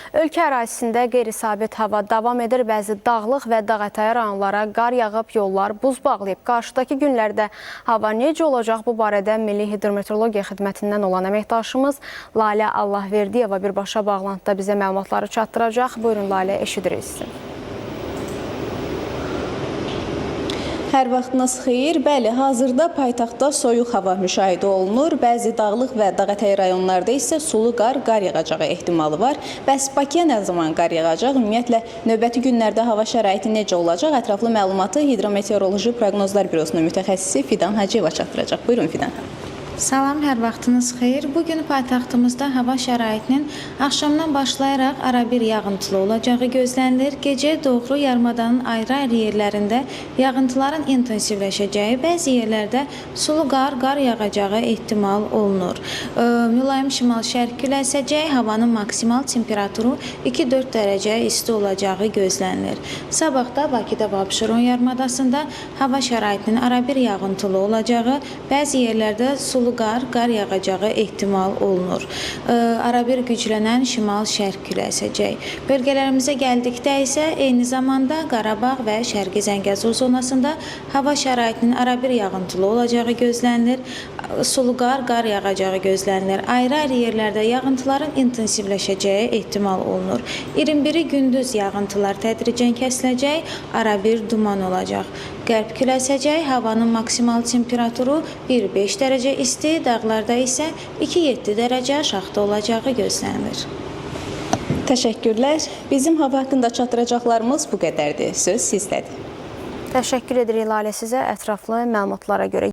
Ölkə ərazisində qeyri-sabit hava davam edir. Bəzi dağlıq və dağətəyi rayonlara qar yağıb, yollar buz bağlayıb. Qarşıdakı günlərdə hava necə olacaq? Bu barədə Milli Hidrometeorologiya Xidmətindən olan əməkdaşımız Lalə Allahverdiyeva birbaşa bağlantıda bizə məlumatları çatdıracaq. Buyurun Lalə, eşidirik sizi. Hər vaxtınız xeyir. Bəli, hazırda paytaxtda soyuq hava müşahidə olunur. Bəzi dağlıq və dağətəyi rayonlarda isə sulu qar yağacağı ehtimalı var. Bəs Bakıya nə zaman qar yağacaq? Ümumiyyətlə, növbəti günlərdə hava şəraiti necə olacaq? Ətraflı məlumatı Hidrometeoroloji Proqnozlar Bürosunun mütəxəssisi Fidan Hacıyeva çatdıracaq. Buyurun Fidan xanım. Salam, hər vaxtınız xeyir. Bugün paytaxtımızda hava şəraitinin axşamdan başlayaraq arabir yağıntılı olacağı gözlənilir. Gecə doğru yarımadanın ayrı-ayrı yerlərində yağıntıların intensivləşəcəyi, bəzi yerlərdə sulu qar yağacağı ehtimal olunur. Mülayim şimal-şərq küləyi əsəcək, havanın maksimal temperaturu 2-4 dərəcə isti olacağı gözlənilir. Sabah da Bakıda və Abşeron yarımadasında hava şəraitinin arabir yağıntılı olacağı, bəzi yerlərdə sulu qar yağacağı ehtimal olunur. Arabir güclənən şimal-şərq küləyi əsəcək. Bölgələrimizə gəldikdə isə eyni zamanda Qarabağ və Şərqi Zəngəzur zonasında hava şəraitinin arabir yağıntılı olacağı gözlənilir. Sulu qar yağacağı gözlənilir. Ayrı-ayrı yerlərdə yağıntıların intensivləşəcəyi ehtimal olunur. 21-i gündüz yağıntılar tədricən kəsiləcək, arabir duman olacaq. Qərb küləyi əsəcək, havanın maksimal temperaturu 1-5 dərəcə isti, dağlarda isə 2-7 dərəcə aşağıda olacağı gözlənilir. Təşəkkürlər. Bizim hava haqqında çatdıracaqlarımız bu qədərdir. Söz sizdədir. Təşəkkür edirik Lalə sizə ətraflı məlumatlara görə.